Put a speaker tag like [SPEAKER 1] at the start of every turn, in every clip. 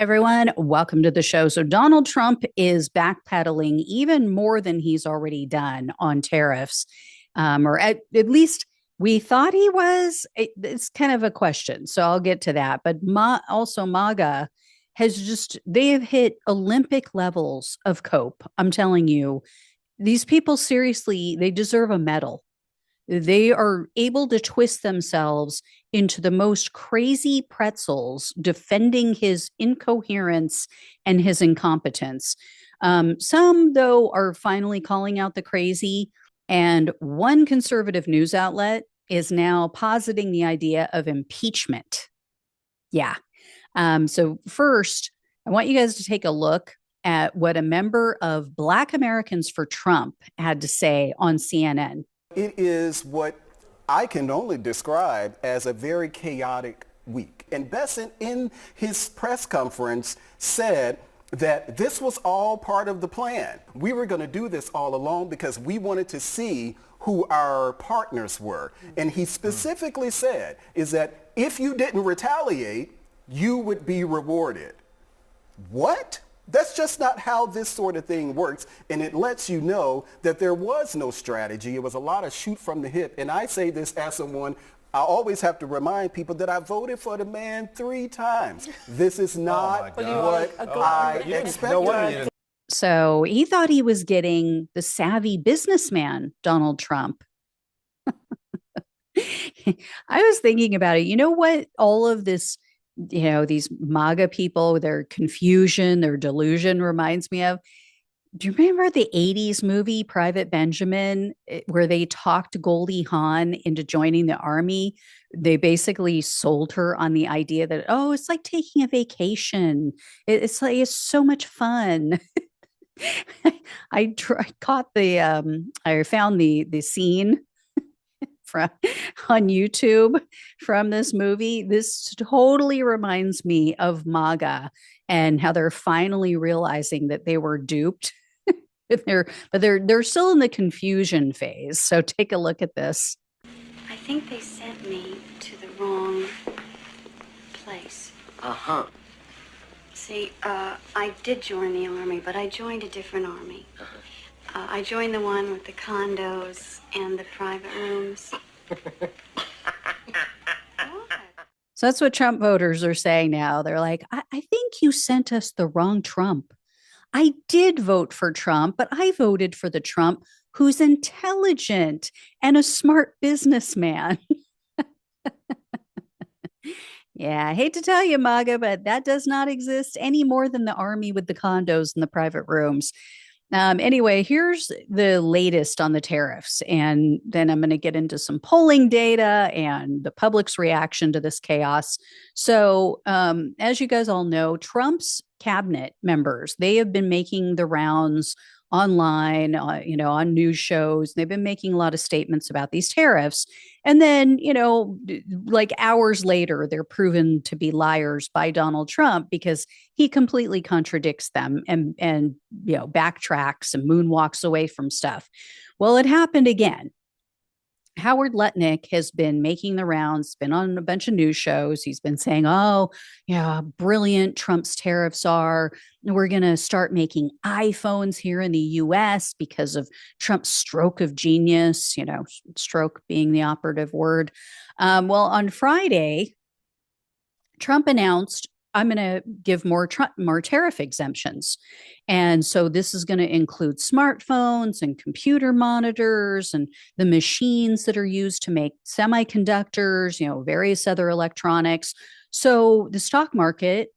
[SPEAKER 1] Everyone, welcome to the show. So, Donald Trump is backpedaling even more than he's already done on tariffs, or at least we thought he was. It's kind of a question. So, I'll get to that. But also, MAGA has they have hit Olympic levels of cope. I'm telling you, these people seriously, they deserve a medal. They are able to twist themselves into the most crazy pretzels, defending his incoherence and his incompetence. Some, though, are finally calling out the crazy. And one conservative news outlet is now positing the idea of impeachment. Yeah. So, first, I want you guys to take a look at what a member of Black Americans for Trump had to say on CNN.
[SPEAKER 2] It is what I can only describe as a very chaotic week. And Bessent, in his press conference, said that this was all part of the plan. We were going to do this all along because we wanted to see who our partners were. And he specifically said is that if you didn't retaliate, you would be rewarded. What? That's just not how this sort of thing works. And it lets you know that there was no strategy. It was a lot of shoot from the hip. And I say this as someone, I always have to remind people that I voted for the man 3 times. This is not what I expected.
[SPEAKER 1] So he thought he was getting the savvy businessman, Donald Trump. I was thinking about it. You know what all of this, these MAGA people, their confusion, their delusion reminds me of? Do you remember the 80s movie Private Benjamin, where they talked Goldie Hawn into joining the army? They basically sold her on the idea that, oh, it's like taking a vacation. It's so much fun. I found the scene from on YouTube from this movie. This totally reminds me of MAGA and how they're finally realizing that they were duped. They're still in the confusion phase. So take a look at this.
[SPEAKER 3] I think they sent me to the wrong place.
[SPEAKER 4] Uh-huh.
[SPEAKER 3] See, I did join the army, but I joined a different army. I joined the one with the condos and the private rooms.
[SPEAKER 1] So that's what Trump voters are saying now. They're like, I think you sent us the wrong Trump. I did vote for Trump, but I voted for the Trump who's intelligent and a smart businessman. Yeah, I hate to tell you, MAGA, but that does not exist any more than the army with the condos and the private rooms. Anyway, here's the latest on the tariffs. And then I'm going to get into some polling data and the public's reaction to this chaos. So, as you guys all know, Trump's cabinet members, they have been making the rounds online, on news shows. They've been making a lot of statements about these tariffs. And then, like hours later, they're proven to be liars by Donald Trump because he completely contradicts them and backtracks and moonwalks away from stuff. Well, it happened again. Howard Lutnick has been making the rounds, been on a bunch of news shows. He's been saying, oh, yeah, brilliant Trump's tariffs are. We're going to start making iPhones here in the US because of Trump's stroke of genius, stroke being the operative word. Well, on Friday, Trump announced, I'm going to give more tariff exemptions. And so this is going to include smartphones and computer monitors and the machines that are used to make semiconductors, various other electronics. So the stock market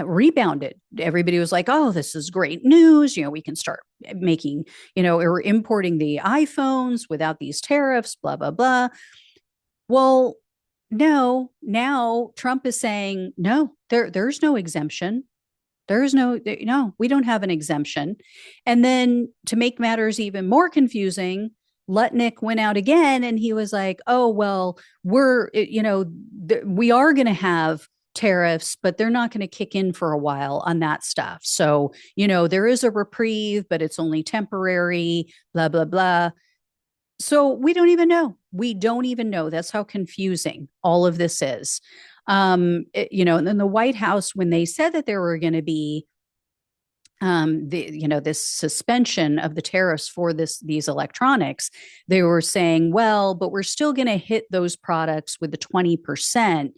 [SPEAKER 1] rebounded. Everybody was like, oh, this is great news. We can start making, or importing the iPhones without these tariffs, blah, blah, blah. Well, no, now Trump is saying, no, there's no exemption. There's no, we don't have an exemption. And then to make matters even more confusing, Lutnick went out again and he was like, oh, well, we are going to have tariffs, but they're not going to kick in for a while on that stuff. So, there is a reprieve, but it's only temporary, blah, blah, blah. So we don't even know. We don't even know. That's how confusing all of this is. And then the White House, when they said that there were going to be this suspension of the tariffs for these electronics, they were saying, well, but we're still going to hit those products with the 20%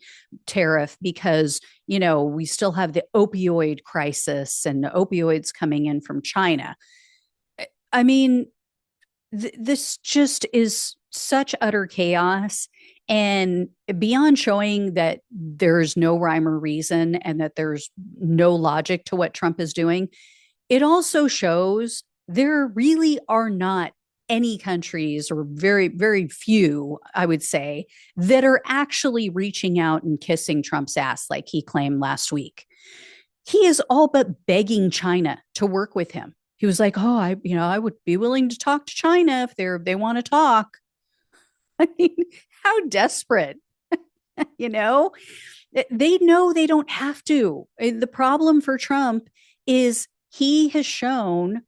[SPEAKER 1] tariff because we still have the opioid crisis and the opioids coming in from China. I mean, this just is such utter chaos. And beyond showing that there's no rhyme or reason and that there's no logic to what Trump is doing, it also shows there really are not any countries, or very, very few, I would say, that are actually reaching out and kissing Trump's ass like he claimed last week. He is all but begging China to work with him. He was like, "Oh, I would be willing to talk to China if they want to talk." I mean, how desperate, you know? They know they don't have to. The problem for Trump is he has shown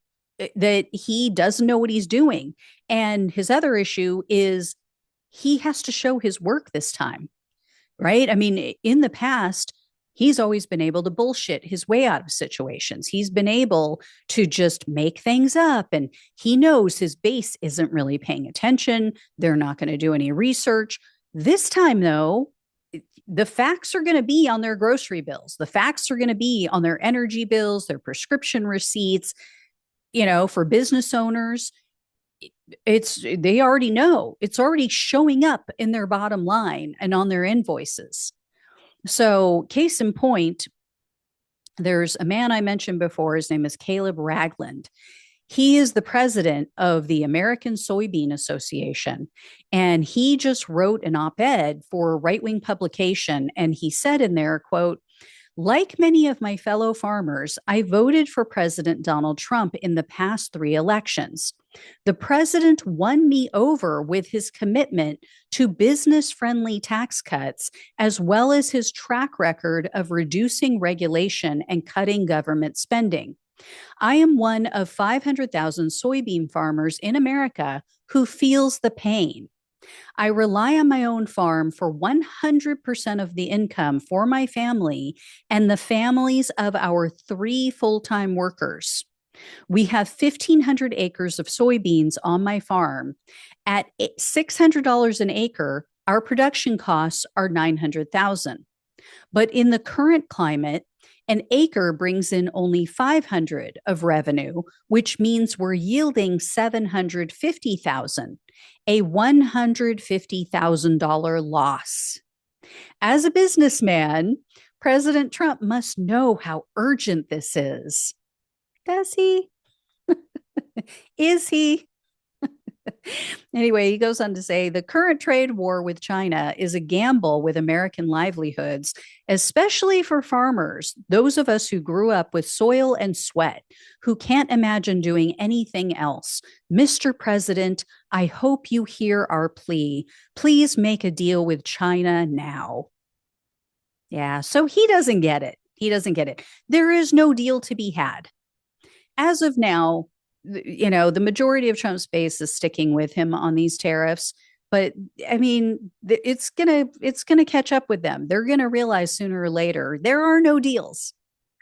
[SPEAKER 1] that he doesn't know what he's doing. And his other issue is he has to show his work this time, right? I mean, in the past, he's always been able to bullshit his way out of situations. He's been able to just make things up, and he knows his base isn't really paying attention. They're not going to do any research. This time, though, the facts are going to be on their grocery bills. The facts are going to be on their energy bills, their prescription receipts. For business owners, they already know. It's already showing up in their bottom line and on their invoices. So, case in point, there's a man I mentioned before. His name is Caleb Ragland. He is the president of the American Soybean Association, and he just wrote an op-ed for a right-wing publication, and he said in there, quote, "Like many of my fellow farmers, I voted for President Donald Trump in the past 3 elections. The president won me over with his commitment to business-friendly tax cuts, as well as his track record of reducing regulation and cutting government spending. I am one of 500,000 soybean farmers in America who feels the pain. I rely on my own farm for 100% of the income for my family and the families of our 3 full-time workers. We have 1,500 acres of soybeans on my farm. At $600 an acre, our production costs are $900,000. But in the current climate, an acre brings in only 500 of revenue, which means we're yielding 750,000, a $150,000 loss. As a businessman, President Trump must know how urgent this is. Does he? Is he? Anyway, he goes on to say the current trade war with China is a gamble with American livelihoods, especially for farmers, those of us who grew up with soil and sweat, who can't imagine doing anything else. Mr. President, I hope you hear our plea. Please make a deal with China now." Yeah, so he doesn't get it. He doesn't get it. There is no deal to be had. As of now, the majority of Trump's base is sticking with him on these tariffs. But I mean, it's gonna catch up with them. They're gonna realize sooner or later there are no deals.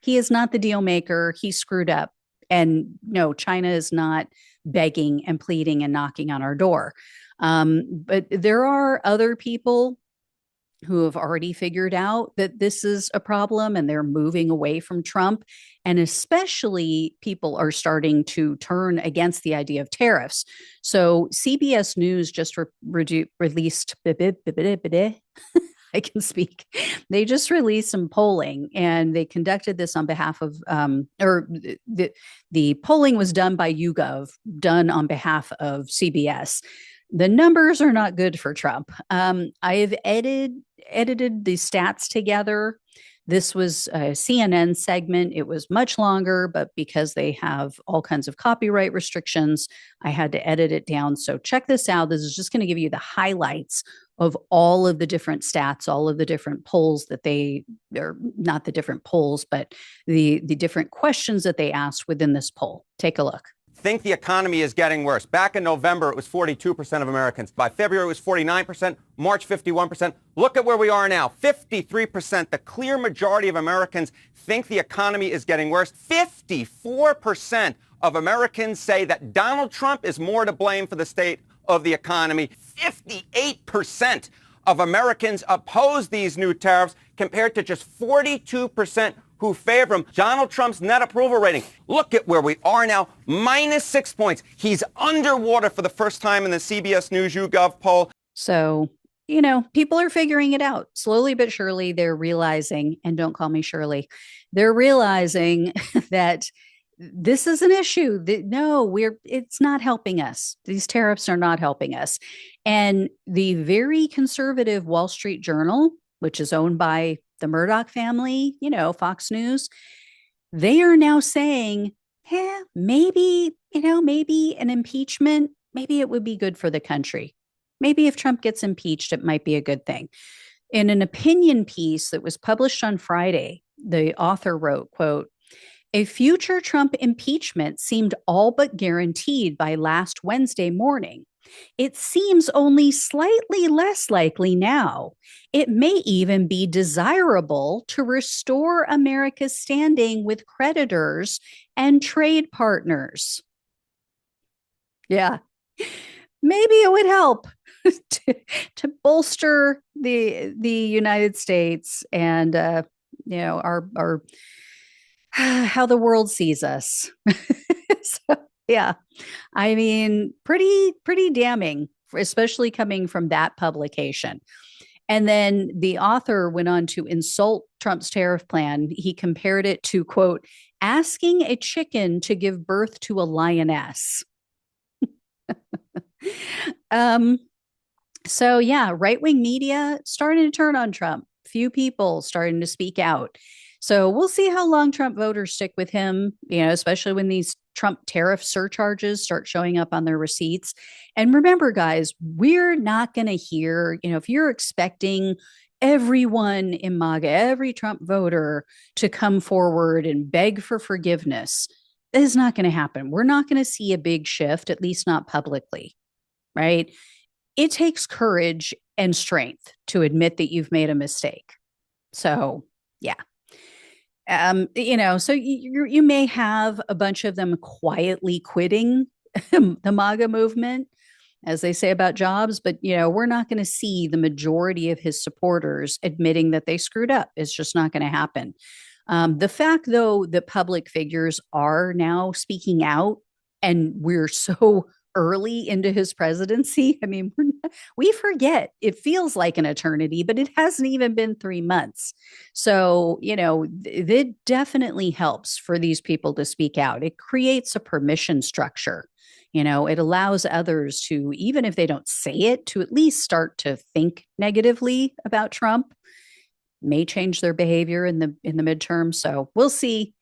[SPEAKER 1] He is not the deal maker. He screwed up, and no, China is not begging and pleading and knocking on our door. But there are other people who have already figured out that this is a problem and they're moving away from Trump. And especially people are starting to turn against the idea of tariffs. So CBS News just released, I can speak. They just released some polling, and they conducted this on behalf of, the polling was done by YouGov, done on behalf of CBS. The numbers are not good for Trump. I have edited the stats together. This was a CNN segment. It was much longer, but because they have all kinds of copyright restrictions, I had to edit it down. So check this out. This is just going to give you the highlights of all of the different stats, all of the different polls that or not the different polls, but the different questions that they asked within this poll. Take a look.
[SPEAKER 4] think the economy is getting worse. Back in November, it was 42% of Americans. By February, it was 49%. March, 51%. Look at where we are now, 53%. The clear majority of Americans think the economy is getting worse. 54% of Americans say that Donald Trump is more to blame for the state of the economy. 58% of Americans oppose these new tariffs compared to just 42% who favor him. Donald Trump's net approval rating. Look at where we are now, -6 points. He's underwater for the first time in the CBS News YouGov poll.
[SPEAKER 1] So, people are figuring it out slowly but surely. They're realizing, and don't call me Shirley, they're realizing that this is an issue. No, it's not helping us. These tariffs are not helping us. And the very conservative Wall Street Journal, which is owned by the Murdoch family, Fox News, they are now saying, maybe an impeachment, maybe it would be good for the country. Maybe if Trump gets impeached, it might be a good thing. In an opinion piece that was published on Friday, the author wrote, quote, "A future Trump impeachment seemed all but guaranteed by last Wednesday morning. It seems only slightly less likely now. It may even be desirable to restore America's standing with creditors and trade partners." Yeah, maybe it would help to bolster the United States and our how the world sees us. So, yeah, I mean, pretty damning, especially coming from that publication. And then the author went on to insult Trump's tariff plan. He compared it to, quote, asking a chicken to give birth to a lioness. So yeah, right-wing media starting to turn on Trump. Few people starting to speak out. So we'll see how long Trump voters stick with him, especially when these Trump tariff surcharges start showing up on their receipts. And remember, guys, we're not going to hear, if you're expecting everyone in MAGA, every Trump voter to come forward and beg for forgiveness, that is not going to happen. We're not going to see a big shift, at least not publicly, right? It takes courage and strength to admit that you've made a mistake. So, yeah. So you may have a bunch of them quietly quitting the MAGA movement, as they say about Jobs, but we're not going to see the majority of his supporters admitting that they screwed up. It's just not going to happen. The fact, though, that public figures are now speaking out, and we're so early into his presidency. I mean, we forget. It feels like an eternity, but it hasn't even been 3 months. So, it definitely helps for these people to speak out. It creates a permission structure. It allows others to, even if they don't say it, to at least start to think negatively about Trump. May change their behavior in the midterm. So we'll see.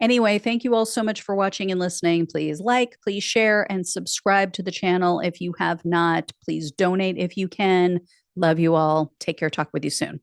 [SPEAKER 1] Anyway, thank you all so much for watching and listening. Please like, please share, and subscribe to the channel if you have not. Please donate if you can. Love you all. Take care. Talk with you soon.